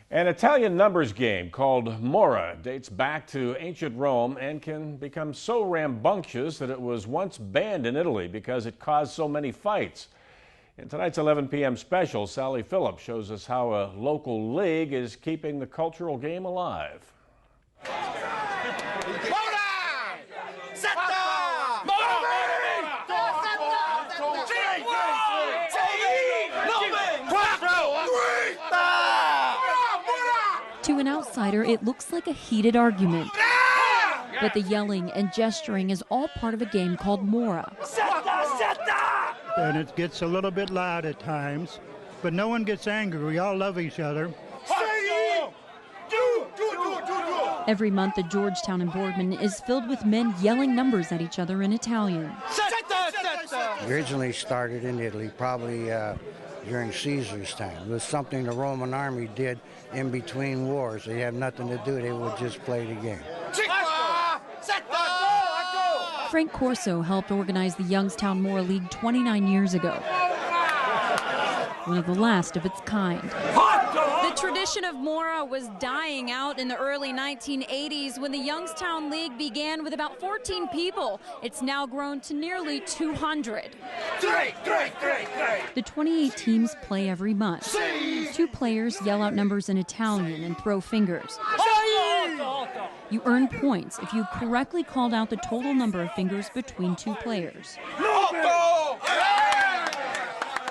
An Italian numbers game called morra dates back to ancient Rome and can become so rambunctious that it was once banned in Italy because it caused so many fights. In tonight's 11 p.m. special, Sally Phillips shows us how a local league is keeping the cultural game alive. To an outsider, it looks like a heated argument. But the yelling and gesturing is all part of a game called morra. And it gets a little bit loud at times, but no one gets angry. We all love each other. Every month, the Georgetown in Boardman is filled with men yelling numbers at each other in Italian. Originally started in Italy, probably during Caesar's time. It was something the Roman army did in between wars. They had nothing to do, they would just play the game. Frank Corso helped organize the Youngstown Morra League 29 years ago. One of the last of its kind. The tradition of morra was dying out in the early 1980s when the Youngstown League began with about 14 people. It's now grown to nearly 200. The 28 teams play every month. Two players yell out numbers in Italian and throw fingers. You earn points if you correctly called out the total number of fingers between two players.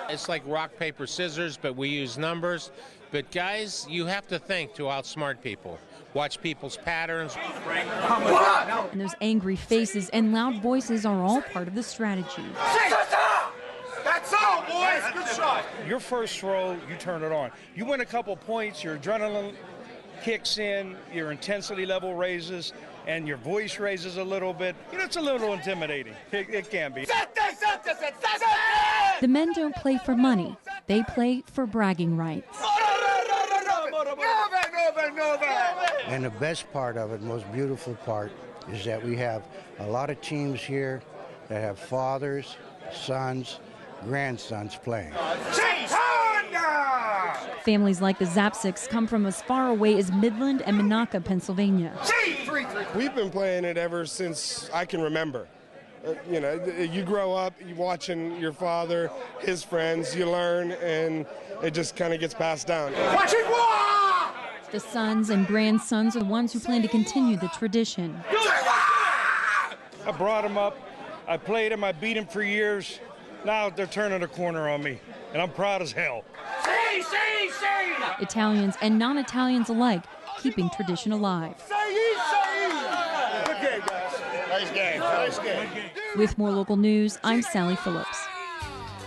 It's like rock, paper, scissors, but we use numbers. But guys, you have to think to outsmart people. Watch people's patterns. And those angry faces and loud voices are all part of the strategy. That's all, boys! Good shot! Your first throw, you turn it on. You win a couple points, your adrenaline kicks in, your intensity level raises, and your voice raises a little bit. You know, it's a little intimidating. It can be. The men don't play for money. They play for bragging rights. And the best part of it, most beautiful part, is that we have a lot of teams here that have fathers, sons, grandsons playing. Families like the Zapsics come from as far away as Midland and Monaca, Pennsylvania. We've been playing it ever since I can remember. You know, you grow up watching your father, his friends, you learn, and it just kind of gets passed down. The sons and grandsons are the ones who plan to continue the tradition. I brought them up, I played them, I beat them for years. Now they're turning a corner on me, and I'm proud as hell. Italians and non-Italians alike keeping tradition alive. Good game, guys. Nice game. With more local news, I'm Sally Phillips.